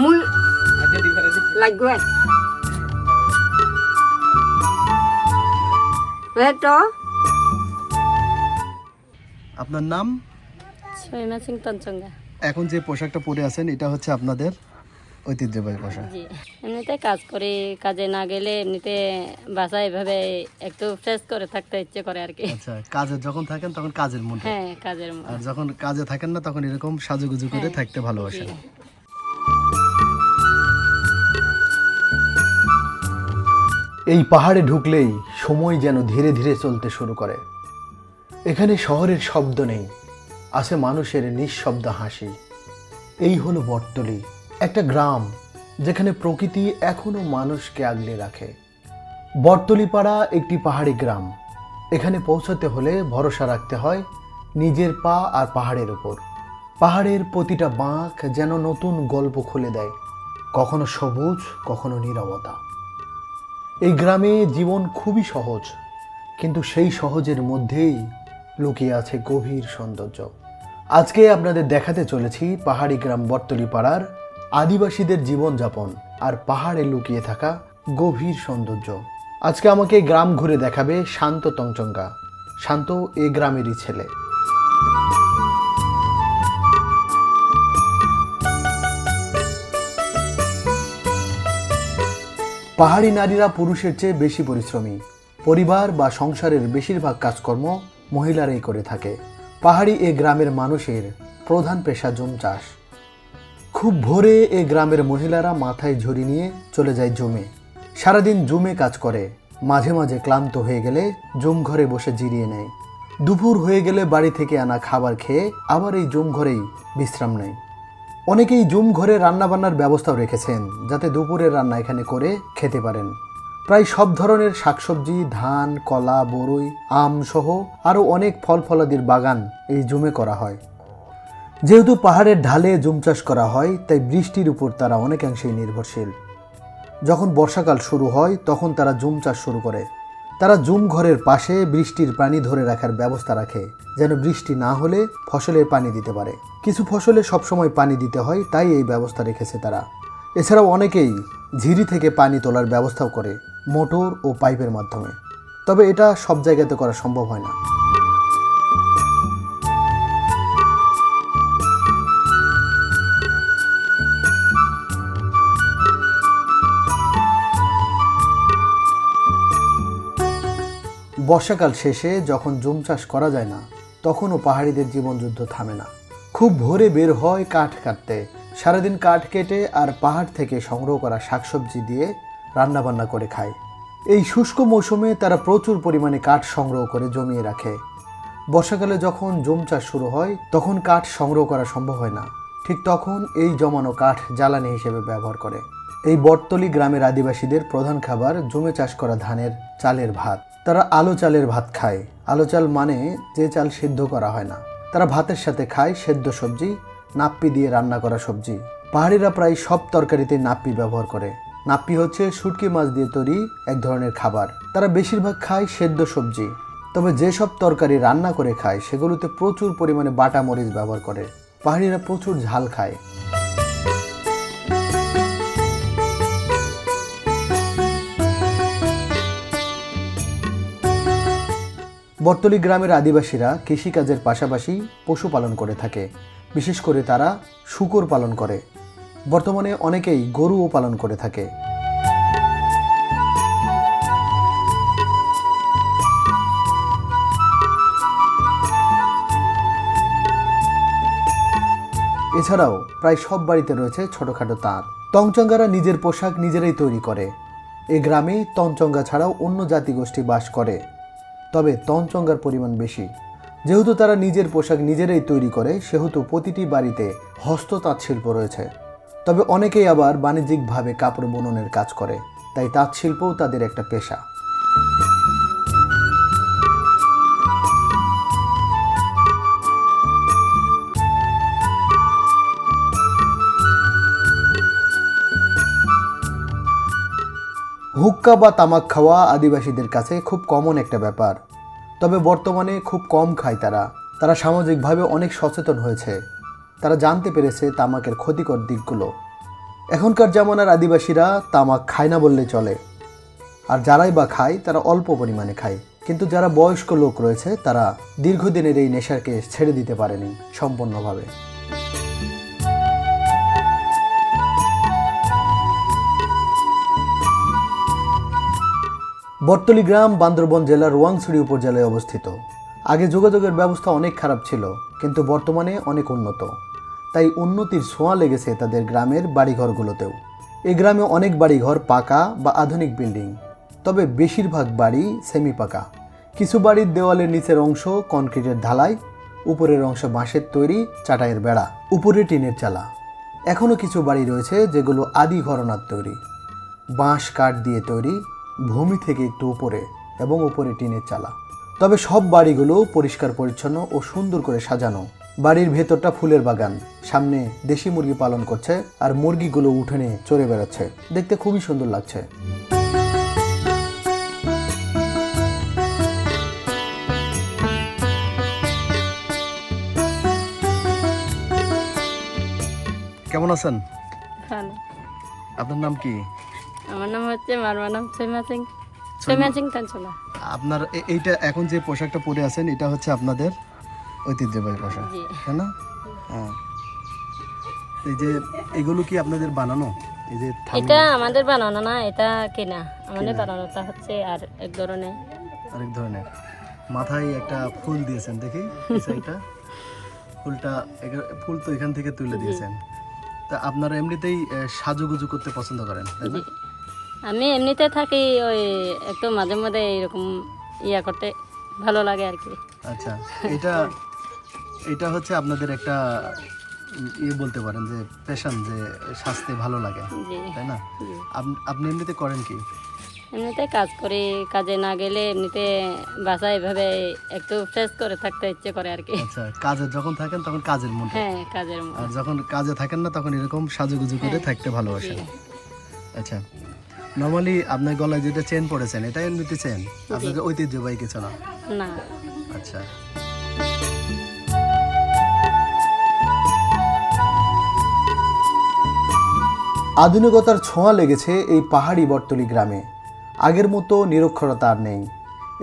মুই লাগবে তো আপনার নাম? সৈমা সিং তঞ্চঙ্গা। এখন যে পোশাকটা পরে আছেন এটা হচ্ছে আপনাদের ঐতিহ্যবাহী পোশাক। জি, এমনিতে কাজ করি, কাজে না গেলে এমনিতে বাসায় এভাবে একটু ফ্রেশ করে থাকতে ইচ্ছে করে আর কি। আচ্ছা, কাজে যখন থাকেন তখন কাজের মধ্যে, হ্যাঁ কাজের আর যখন কাজে থাকেন না তখন এরকম সাজুগুজু করে থাকতে ভালোবাসেন। এই পাহাড়ে ঢুকলেই সময় যেন ধীরে ধীরে চলতে শুরু করে। এখানে শহরের শব্দ নেই, আছে মানুষের নিঃশব্দ হাসি। এই হলো বটতলী, একটা গ্রাম যেখানে প্রকৃতি এখনো মানুষকে আগলে রাখে। বটতলী পাড়া একটি পাহাড়ি গ্রাম। এখানে পৌঁছাতে হলে ভরসা রাখতে হয় নিজের পা আর পাহাড়ের উপর। পাহাড়ের প্রতিটা বাঁক যেন নতুন গল্প খুলে দেয়, কখনো সবুজ, কখনো নীরবতা। এই গ্রামে জীবন খুবই সহজ, কিন্তু সেই সহজের মধ্যেই লুকিয়ে আছে গভীর সৌন্দর্য। আজকে আপনাদের দেখাতে চলেছি পাহাড়ি গ্রাম বটতলী পাড়ার আদিবাসীদের জীবনযাপন আর পাহাড়ে লুকিয়ে থাকা গভীর সৌন্দর্য। আজকে আমাকে গ্রাম ঘুরে দেখাবে শান্ত তঞ্চঙ্গা। শান্ত এ গ্রামেরই ছেলে। পাহাড়ি নারীরা পুরুষের চেয়ে বেশি পরিশ্রমী। পরিবার বা সংসারের বেশিরভাগ কাজকর্ম মহিলারাই করে থাকে। পাহাড়ি এ গ্রামের মানুষের প্রধান পেশা জুম চাষ। খুব ভোরে এ গ্রামের মহিলারা মাথায় ঝুড়ি নিয়ে চলে যায় জমে। সারাদিন জুমে কাজ করে, মাঝে মাঝে ক্লান্ত হয়ে গেলে জুম ঘরে বসে জিরিয়ে নেয়। দুপুর হয়ে গেলে বাড়ি থেকে আনা খাবার খেয়ে আবার এই জুম ঘরেই বিশ্রাম নেয়। অনেকেই জুম ঘরে রান্নাবান্নার ব্যবস্থাও রেখেছেন, যাতে দুপুরের রান্না এখানে করে খেতে পারেন। প্রায় সব ধরনের শাকসবজি, ধান, কলা, বরই, আম সহ আরও অনেক ফল ফলাদির বাগান এই জুমে করা হয়। যেহেতু পাহাড়ের ঢালে জুম চাষ করা হয়, তাই বৃষ্টির উপর তারা অনেকাংশেই নির্ভরশীল। যখন বর্ষাকাল শুরু হয় তখন তারা জুম চাষ শুরু করে। তারা জুম ঘরের পাশে বৃষ্টির পানি ধরে রাখার ব্যবস্থা রাখে, যেন বৃষ্টি না হলে ফসলে পানি দিতে পারে। কিছু ফসলে সবসময় পানি দিতে হয়, তাই এই ব্যবস্থা রেখেছে তারা। এছাড়াও অনেকেই ঝিরি থেকে পানি তোলার ব্যবস্থাও করে মোটর ও পাইপের মাধ্যমে। তবে এটা সব জায়গাতে করা সম্ভব হয় না। বর্ষাকাল শেষে যখন জুম চাষ করা যায় না, তখনও পাহাড়িদের জীবনযুদ্ধ থামে না। খুব ভোরে বের হয় কাঠ কাটতে। সারাদিন কাঠ কেটে আর পাহাড় থেকে সংগ্রহ করা শাকসবজি দিয়ে রান্নাবান্না করে খায়। এই শুষ্ক মৌসুমে তারা প্রচুর পরিমাণে কাঠ সংগ্রহ করে জমিয়ে রাখে। বর্ষাকালে যখন জুম চাষ শুরু হয় তখন কাঠ সংগ্রহ করা সম্ভব হয় না। ঠিক তখন এই জমানো কাঠ জ্বালানি হিসেবে ব্যবহার করে। এই বটতলী গ্রামের আদিবাসীদের প্রধান খাবার জমে চাষ করা ধানের চালের ভাত। তারা আলো চালের ভাত খায়। আলো চাল মানে যে চাল সিদ্ধ করা হয় না। তারা ভাতের সাথে খায় সেদ্ধ সবজি, নাপ্পি দিয়ে রান্না করা সবজি। পাহাড়িরা প্রায় সব তরকারিতে নাপ্পি ব্যবহার করে। নাপ্পি হচ্ছে শুটকি মাছ দিয়ে তৈরি এক ধরনের খাবার। তারা বেশিরভাগ খায় সেদ্ধ সবজি, তবে যেসব তরকারি রান্না করে খায় সেগুলোতে প্রচুর পরিমাণে বাটা মরিচ ব্যবহার করে। পাহাড়িরা প্রচুর ঝাল খায়। বটতলী গ্রামের আদিবাসীরা কৃষিকাজের পাশাপাশি পশুপালন করে থাকে। বিশেষ করে তারা শূকর পালন করে। বর্তমানে অনেকেই গরুও পালন করে থাকে। এছাড়াও প্রায় সব বাড়িতে রয়েছে ছোটখাটো তাঁত। তঞ্চঙ্গারা নিজের পোশাক নিজেরাই তৈরি করে। এ গ্রামে তঞ্চঙ্গা ছাড়াও অন্য জাতিগোষ্ঠী বাস করে, তবে তঞ্চঙ্গার পরিমাণ বেশি। যেহেতু তারা নিজের পোশাক নিজেরাই তৈরি করে, সেহেতু প্রতিটি বাড়িতে হস্ত তাঁত শিল্প রয়েছে। তবে অনেকেই আবার বাণিজ্যিকভাবে কাপড় বুননের কাজ করে, তাই তাঁত শিল্পও তাদের একটা পেশা। হুক্কা বা তামাক খাওয়া আদিবাসীদের কাছে খুব কমন একটা ব্যাপার। তবে বর্তমানে খুব কম খায় তারা। তারা সামাজিকভাবে অনেক সচেতন হয়েছে। তারা জানতে পেরেছে তামাকের ক্ষতিকর দিকগুলো। এখনকার জামানার আদিবাসীরা তামাক খায় না বললে চলে, আর যারাই বা খায় তারা অল্প পরিমাণে খায়। কিন্তু যারা বয়স্ক লোক রয়েছে তারা দীর্ঘদিনের এই নেশাকে ছেড়ে দিতে পারেনি সম্পূর্ণভাবে। বটতলী গ্রাম বান্দরবান জেলার রোয়াংছড়ি উপজেলায় অবস্থিত। আগে যোগাযোগের ব্যবস্থা অনেক খারাপ ছিল, কিন্তু বর্তমানে অনেক উন্নত। তাই উন্নতির ছোঁয়া লেগেছে তাদের গ্রামের বাড়িঘরগুলোতেও। এই গ্রামে অনেক বাড়িঘর পাকা বা আধুনিক বিল্ডিং, তবে বেশিরভাগ বাড়ি সেমি পাকা। কিছু বাড়ির দেওয়ালের নিচের অংশ কনক্রিটের ঢালাই, উপরের অংশ বাঁশের তৈরি চাটাইয়ের বেড়া, উপরে টিনের চালা। এখনও কিছু বাড়ি রয়েছে যেগুলো আদি ঘরানার তৈরি, বাঁশ কাঠ দিয়ে তৈরি, ভূমি থেকে একটু উপরে এবং উপরে টিনের চালা। তবে সব বাড়িগুলো পরিষ্কার পরিচ্ছন্ন ও সুন্দর করে সাজানো। বাড়ির ভেতরটা ফুলের বাগান, সামনে দেশি মুরগি পালন করছে আর মুরগিগুলো উঠোনে চড়ে বেড়াচ্ছে, দেখতে খুবই সুন্দর লাগছে। কেমন আছেন? ভালো। আপনার নাম কি? আমার নাম হচ্ছে মারওয়া নাম সৈমা সিং তানছোলা। আপনার এইটা এখন যে পোশাকটা পরে আছেন এটা হচ্ছে আপনাদের ঐতিহ্যবাহী পোশাক, জি। তাই না? হ্যাঁ। এই যে এগুলো কি আপনাদের বানানো? এই যে এটা আমাদের বানানো না, এটা কেনা। আমাদের বানানোটা হচ্ছে আর এক ধরনের। আরেক ধরনের। মাথায় একটা ফুল দিয়েছেন দেখি, এই সাইডটা ফুলটা, ফুল তো এখান থেকে তুলে দিয়েছেন। তা আপনারা এমনিতেই সাজুগুজু করতে পছন্দ করেন, তাই না? আমি এমনিতে থাকি, ওই একটু মাঝে মধ্যে এরকম ইয়া করতে ভালো লাগে আর কি। আচ্ছা, এটা হচ্ছে আপনাদের একটা বলতে পারেন যে প্যাশন, যে সাজতে ভালো লাগে, জি। তাই না? জি। আপনি এমনিতে করেন কি? এমনিতে কাজ করি, কাজে না গেলে এমনিতে বাসায় এভাবে একটু ফ্রেশ করে থাকতে ইচ্ছে করে আর কি। আচ্ছা, কাজে যখন থাকেন তখন কাজের মধ্যে, হ্যাঁ, কাজের মধ্যে। আর যখন কাজে থাকেন না তখন এরকম সাজুগুজু করে থাকতে ভালোবাসেন। আচ্ছা, নরমালি আপনার গলায় যেটা চেন পড়েছেন এটা এমনিতে চেন, আপনাদের ঐতিহ্যবাহী কিছু না? না। আচ্ছা। আধুনিকতার ছোঁয়া লেগেছে এই পাহাড়ি বটতলী গ্রামে। আগের মতো নিরক্ষরতা আর নেই।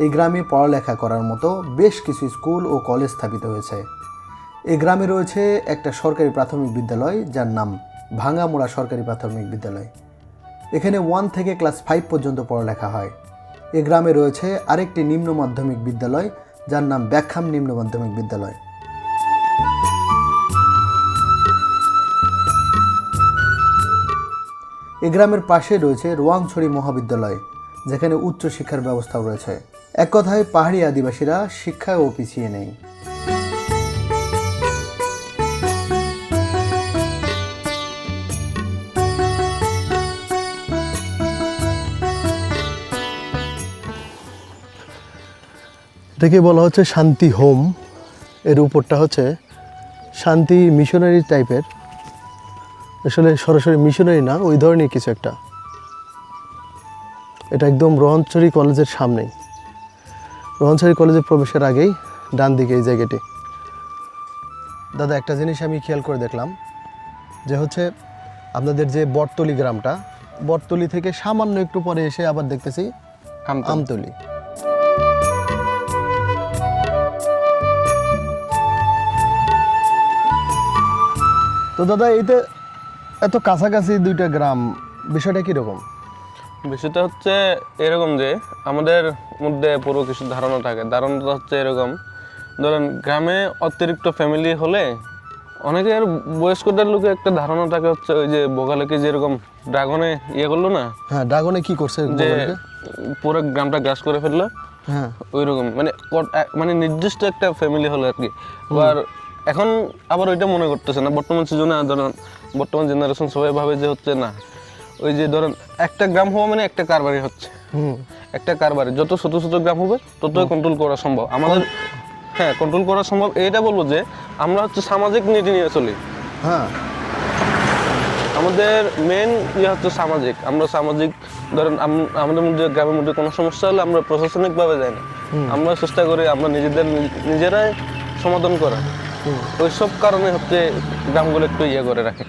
এই গ্রামে পড়ালেখা করার মতো বেশ কিছু স্কুল ও কলেজ স্থাপিত হয়েছে। এই গ্রামে রয়েছে একটা সরকারি প্রাথমিক বিদ্যালয় যার নাম ভাঙামোড়া সরকারি প্রাথমিক বিদ্যালয়। এখানে 1 থেকে ক্লাস 5 পর্যন্ত পড়ালেখা হয়। এই গ্রামে রয়েছে আরেকটি নিম্ন মাধ্যমিক বিদ্যালয় যার নাম ব্যাখ্যাম নিম্ন মাধ্যমিক বিদ্যালয়। এই গ্রামের পাশে রয়েছে রোয়াংছড়ি মহাবিদ্যালয়, যেখানে উচ্চশিক্ষার ব্যবস্থাও রয়েছে। এক কথায় পাহাড়ি আদিবাসীরা শিক্ষায়ও পিছিয়ে নেই। এটাকে বলা হচ্ছে শান্তি হোম। এর উপরটা হচ্ছে শান্তি মিশনারি টাইপের, আসলে সরাসরি মিশনারি না, ওই ধরনের কিছু একটা। এটা একদম রোয়াংছড়ি কলেজের সামনেই। রোয়াংছড়ি কলেজে প্রবেশের আগেই ডান দিকে এই জায়গাটি। দাদা, একটা জিনিস আমি খেয়াল করে দেখলাম যে হচ্ছে আপনাদের যে বটতলী গ্রামটা, বটতলী থেকে সামান্য একটু পরে এসে আবার দেখতেছি আমতলী। তো দাদা, এইটা এত কাছাকাছি দুইটা গ্রাম, বিষয়টা কীরকম? বিষয়টা হচ্ছে এরকম যে আমাদের মধ্যে পুরো কিছু ধারণা থাকে। ধারণাটা হচ্ছে এরকম, ধরেন গ্রামে অতিরিক্ত ফ্যামিলি হলে অনেকের বয়স্কদের লোকে একটা ধারণা থাকে হচ্ছে ওই যে বোকালেকে যেরকম ড্রাগনে ইয়ে করলো না, হ্যাঁ, ড্রাগনে কি করছে যে পুরো গ্রামটা গ্রাস করে ফেললো, হ্যাঁ, ওইরকম মানে নির্দিষ্ট একটা ফ্যামিলি হলো আর কি। আর এখন আবার ওইটা মনে করতেছে না বর্তমান সিজনে। ধরেন বর্তমান জেনারেশন সবাই ভাবে যে হচ্ছে না, ওই যে ধরেন একটা গ্রাম হওয়া মানে একটা কারবারি হচ্ছে, একটা কারবারি। যত ছোট ছোট গ্রাম হবে ততই কন্ট্রোল করা সম্ভব আমাদের। হ্যাঁ, কন্ট্রোল করা সম্ভব। এইটা বলবো যে আমরা হচ্ছে সামাজিক নীতি নিয়ে চলি। হ্যাঁ, আমাদের মেন ইয়ে হচ্ছে সামাজিক। আমরা সামাজিক, ধরেন আমাদের মধ্যে গ্রামের মধ্যে কোনো সমস্যা হলে আমরা প্রশাসনিকভাবে যাই না, আমরা চেষ্টা করি আমরা নিজেরাই সমাধান করা। ওই সব কারণে হচ্ছে গ্রামগুলো একটু ইয়ে করে রাখে।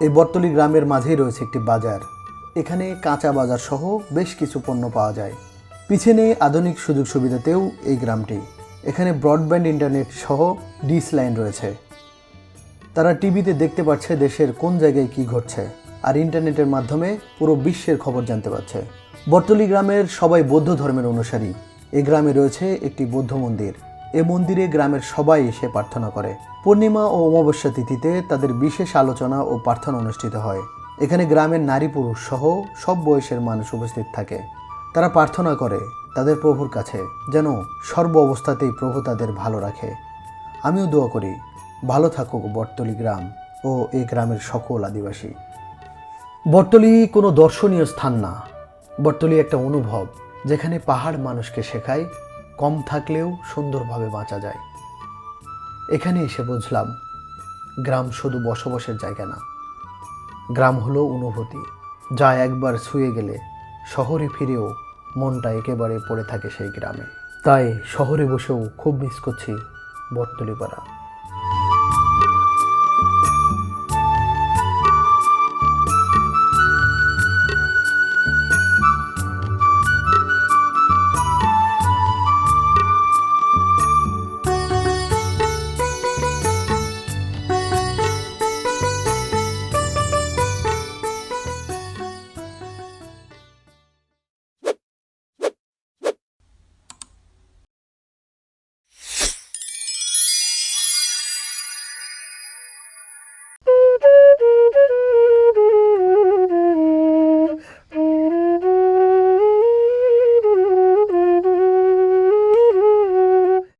এই বটতলী গ্রামের মাঝেই রয়েছে একটি বাজার। এখানে কাঁচা বাজার সহ বেশ কিছু পণ্য পাওয়া যায়। পিছনে আধুনিক সুযোগ সুবিধাতেও এই গ্রামটি। এখানে ব্রডব্যান্ড ইন্টারনেট সহ ডিশ লাইন রয়েছে। তারা টিভিতে দেখতে পাচ্ছে দেশের কোন জায়গায় কি ঘটছে, আর ইন্টারনেটের মাধ্যমে পুরো বিশ্বের খবর জানতে পারছে। বটতলী গ্রামের সবাই বৌদ্ধ ধর্মের অনুসারী। এই গ্রামে রয়েছে একটি বৌদ্ধ মন্দির। এ মন্দিরে গ্রামের সবাই এসে প্রার্থনা করে। পূর্ণিমা ও অমাবস্যা তিথিতে তাদের বিশেষ আলোচনা ও প্রার্থনা অনুষ্ঠিত হয়। এখানে গ্রামের নারী পুরুষ সহ সব বয়সের মানুষ উপস্থিত থাকে। তারা প্রার্থনা করে তাদের প্রভুর কাছে যেন সর্ব অবস্থাতেই প্রভু তাদের ভালো রাখে। আমিও দোয়া করি ভালো থাকুক বটতলী গ্রাম ও এই গ্রামের সকল আদিবাসী। বটতলী কোনো দর্শনীয় স্থান না, বটতলী একটা অনুভব, যেখানে পাহাড় মানুষকে শেখায় কম থাকলেও সুন্দরভাবে বাঁচা যায়। এখানে এসে বুঝলাম গ্রাম শুধু বসবাসের জায়গা না, গ্রাম হলো অনুভূতি, যা একবার ছুঁয়ে গেলে শহরে ফিরেও মনটা একেবারে পড়ে থাকে সেই গ্রামে। তাই শহরে বসেও খুব মিস করছি বটতলী পাড়া।